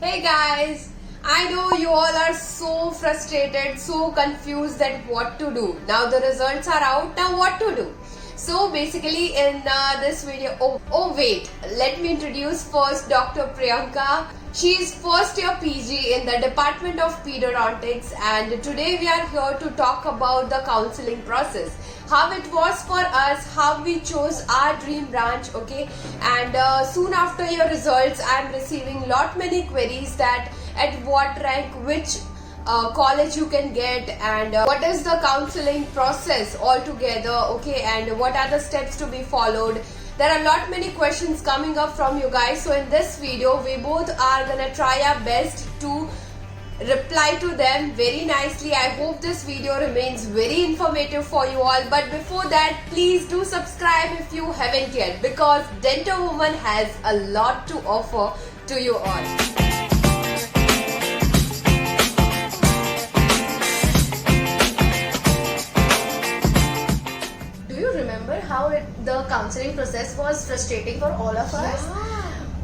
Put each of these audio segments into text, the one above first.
Hey guys, I know you all are so frustrated, so confused that what to do. Now the results are out, now what to do? So basically in this video, wait, let me introduce first Dr. Priyanka. She is first year PG in the Department of Pediatrics, and today we are here to talk about the counseling process. How it was for us, how we chose our dream branch, okay? And soon after your results, I am receiving lot many queries that at what rank, which college you can get, and what is the counseling process altogether, okay? And what are the steps to be followed? There are lot many questions coming up from you guys. So in this video, we both are gonna try our best to reply to them very nicely. I hope this video remains very informative for you all. But before that, please do subscribe if you haven't yet, because Dento Woman has a lot to offer to you all. How the counseling process was frustrating for all of us,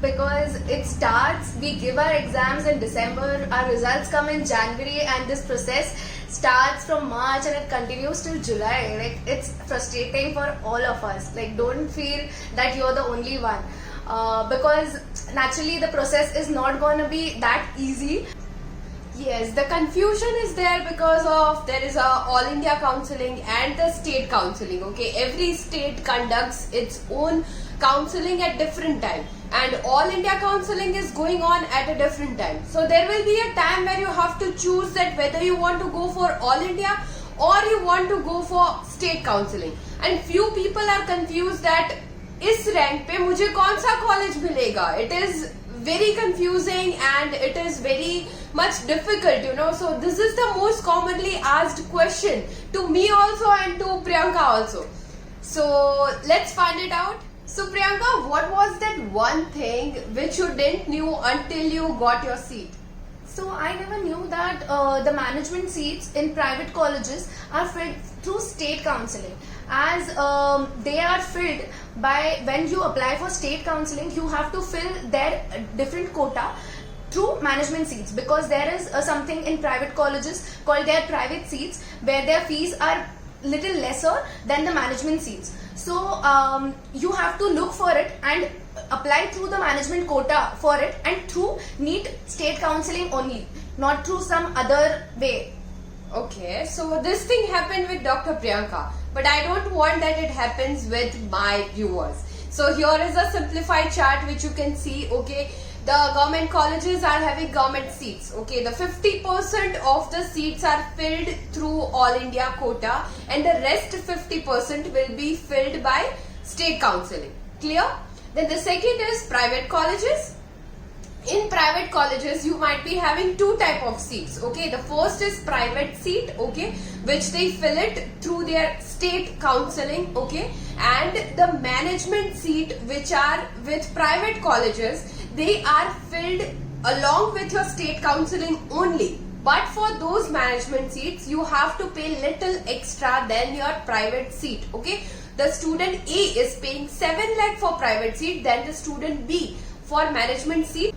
because it starts, we give our exams in December, our results come in January, and this process starts from March and it continues till July. Like, it's frustrating for all of us. Like, don't feel that you're the only one, because naturally the process is not going to be that easy. Yes, the confusion is there because of there is a all India counseling and the state counseling, okay? Every state conducts its own counseling at different time, and all India counseling is going on at a different time. So there will be a time where you have to choose that whether you want to go for all India or you want to go for state counseling. And few people are confused that इस rank पे मुझे कौन सा college मिलेगा? It is very confusing and it is very much difficult, you know. So this is the most commonly asked question to me also and to Priyanka also. So let's find it out. So Priyanka, what was that one thing which you didn't knew until you got your seat? So I never knew that the management seats in private colleges are filled through state counseling, as they are filled by, when you apply for state counseling, you have to fill their different quota through management seats, because there is something in private colleges called their private seats, where their fees are little lesser than the management seats. So you have to look for it and apply through the management quota for it, and through NEET state counseling only, not through some other way. Okay, so this thing happened with Dr. Priyanka, but I don't want that it happens with my viewers. So here is a simplified chart which you can see, okay. The government colleges are having government seats, okay. The 50% of the seats are filled through all India quota, and the rest 50% will be filled by state counseling. Clear? Then the second is private colleges. In private colleges, you might be having two type of seats, okay. The first is private seat, okay, which they fill it through their state counseling, okay. And the management seat, which are with private colleges, they are filled along with your state counseling only. But for those management seats, you have to pay little extra than your private seat, okay. The student A is paying 7 lakh for private seat, then the student B for management seat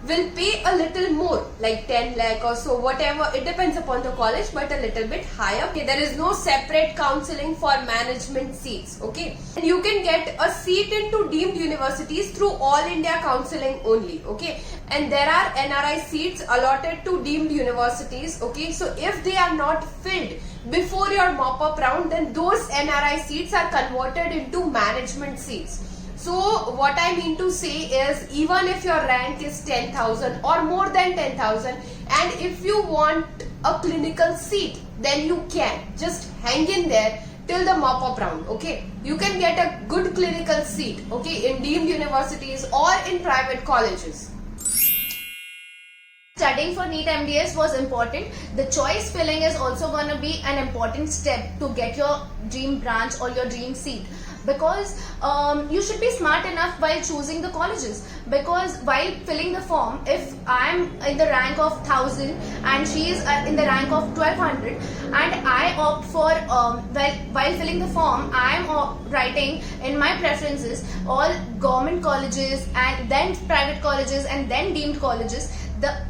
will pay a little more, like 10 lakh or so, whatever. It depends upon the college, but a little bit higher. Okay, there is no separate counseling for management seats, okay. And you can get a seat into deemed universities through all India counseling only, okay. And there are NRI seats allotted to deemed universities, okay. So if they are not filled before your mop-up round, then those NRI seats are converted into management seats. So what I mean to say is, even if your rank is 10,000 or more than 10,000, and if you want a clinical seat, then you can just hang in there till the mop-up round, okay. You can get a good clinical seat, okay, in deemed universities or in private colleges. Studying for NEET MDS was important. The choice filling is also going to be an important step to get your dream branch or your dream seat, because you should be smart enough while choosing the colleges, because while filling the form, if I am in the rank of 1000 and she is in the rank of 1200, and I opt for while filling the form, I am writing in my preferences all government colleges and then private colleges and then deemed colleges,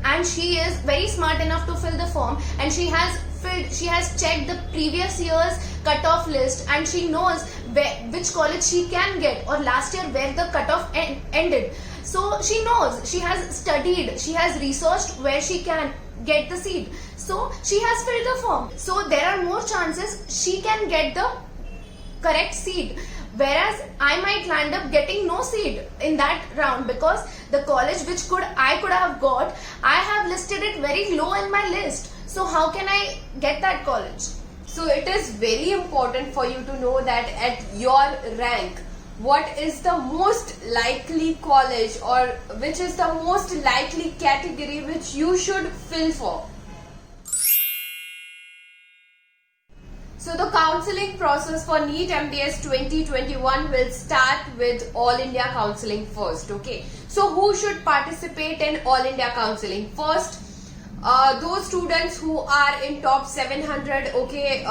and she is very smart enough to fill the form, and she has checked the previous year's cutoff list, and she knows which college she can get, or last year where the cutoff ended. So she knows, she has studied, she has researched where she can get the seat. So she has filled the form. So there are more chances she can get the correct seat. Whereas I might land up getting no seat in that round, because the college which I could have got, I have listed it very low in my list. So how can I get that college? So it is very important for you to know that at your rank, what is the most likely college, or which is the most likely category which you should fill for. So the counseling process for NEET MDS 2021 will start with All India Counseling first. Okay. So who should participate in All India Counseling? First, those students who are in top 700, okay,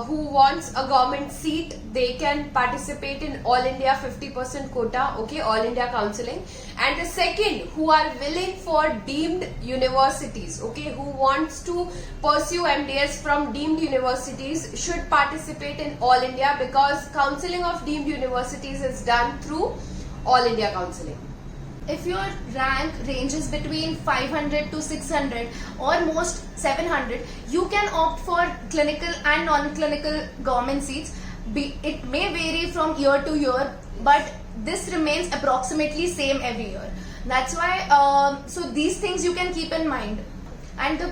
who wants a government seat, they can participate in All India 50% quota, okay, All India Counseling. And the second, who are willing for deemed universities, okay, who wants to pursue MDS from deemed universities, should participate in All India, because counseling of deemed universities is done through All India Counseling. If your rank ranges between 500 to 600 or most 700, you can opt for clinical and non-clinical government seats. It may vary from year to year, but this remains approximately same every year. That's why, so these things you can keep in mind. And the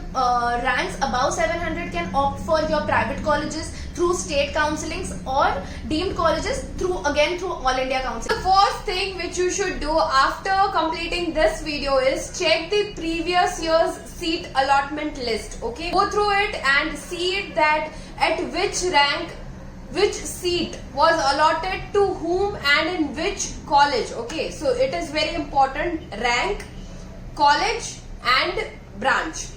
ranks above 700 can opt for your private colleges through state counselings, or deemed colleges through All India Counseling. The first thing which you should do after completing this video is check the previous year's seat allotment list. Okay, go through it and see that at which rank which seat was allotted to whom and in which college. Okay, so it is very important: rank, college and branch.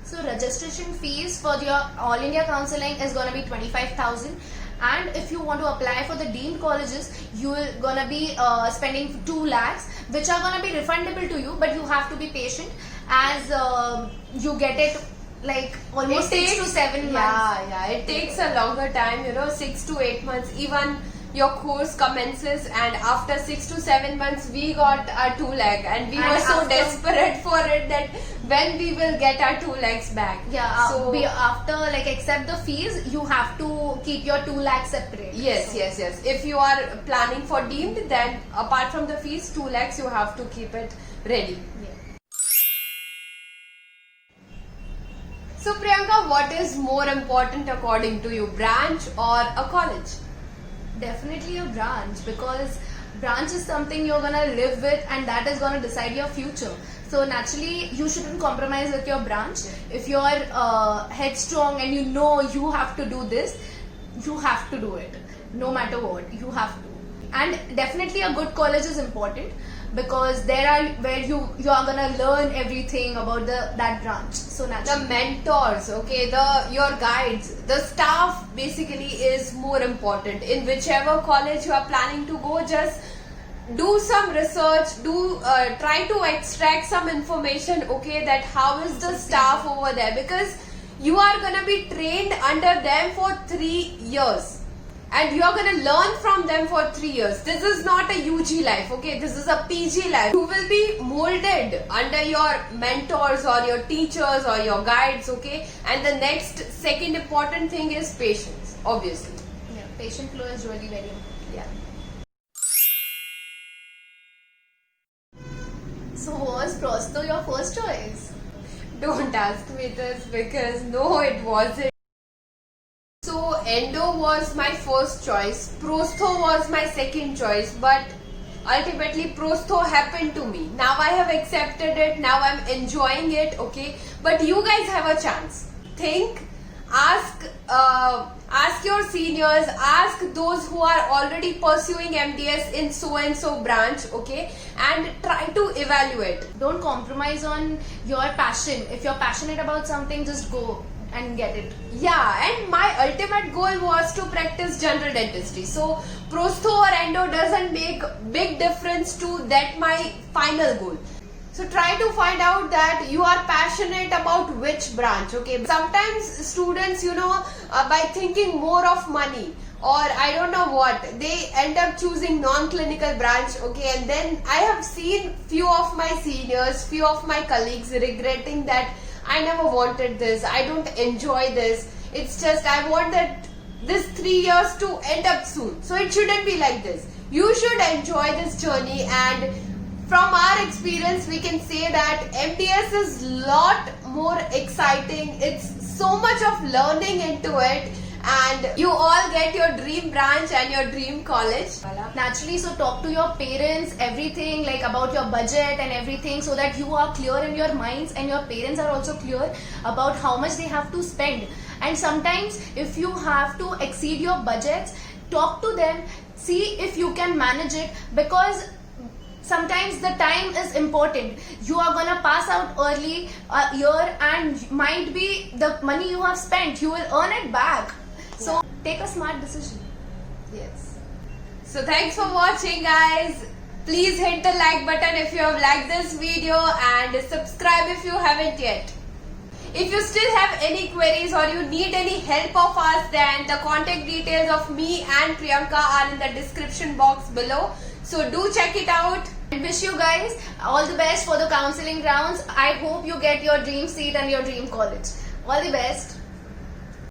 So registration fees for your All India Counseling is going to be 25,000, and if you want to apply for the deemed colleges, you are going to be spending 2 lakhs, which are going to be refundable to you, but you have to be patient, as you get it like almost 6 to 7 months. Yeah, it takes a longer time, 6 to 8 months. Even your course commences, and after 6 to 7 months we got our 2 lakh, and we were so desperate for it that when we will get our 2 lakhs back. Yeah, so after accept the fees, you have to keep your 2 lakhs separate. Yes. If you are planning for deemed, then apart from the fees, 2 lakhs you have to keep it ready. Yeah. So Priyanka, what is more important according to you, branch or a college? Definitely a branch, because branch is something you're gonna live with, and that is gonna decide your future. So naturally, you shouldn't compromise with your branch. If you're headstrong and you know you have to do this, you have to do it. No matter what, you have to. And definitely a good college is important, because there are where you are gonna learn everything about that branch. So naturally, the mentors, okay, your guides, the staff basically is more important. In whichever college you are planning to go, just do some research, try to extract some information, okay, that how is the staff over there, because you are gonna be trained under them for 3 years. And you are going to learn from them for 3 years. This is not a UG life, okay? This is a PG life. You will be molded under your mentors or your teachers or your guides, okay? And the second important thing is patience, obviously. Yeah, patient flow is really very important. Yeah. So was Prosto your first choice? Don't ask me this, because no, it wasn't. So Endo was my first choice, Prostho was my second choice, but ultimately Prostho happened to me. Now I have accepted it, now I'm enjoying it, okay? But you guys have a chance. Think, ask your seniors, ask those who are already pursuing MDS in so and so branch, okay? And try to evaluate. Don't compromise on your passion. If you're passionate about something, just go and get it. Yeah, and my ultimate goal was to practice general dentistry. So prostho or endo doesn't make big difference to that my final goal. So try to find out that you are passionate about which branch. Okay, sometimes students, by thinking more of money or I don't know what, they end up choosing non-clinical branch. Okay, and then I have seen few of my seniors, few of my colleagues regretting that I never wanted this, I don't enjoy this, it's just I want that this 3 years to end up soon. So it shouldn't be like this. You should enjoy this journey, and from our experience we can say that MDS is lot more exciting. It's so much of learning into it, and you all get your dream branch and your dream college. Naturally, so talk to your parents, everything like about your budget and everything, so that you are clear in your minds and your parents are also clear about how much they have to spend. And sometimes if you have to exceed your budgets, talk to them, see if you can manage it, because sometimes the time is important. You are gonna pass out early a year, and might be the money you have spent, you will earn it back. So take a smart decision. Yes. So thanks for watching, guys. Please hit the like button if you have liked this video, and subscribe if you haven't yet. If you still have any queries or you need any help of us, then the contact details of me and Priyanka are in the description box below. So do check it out. And wish you guys all the best for the counseling rounds. I hope you get your dream seat and your dream college. All the best.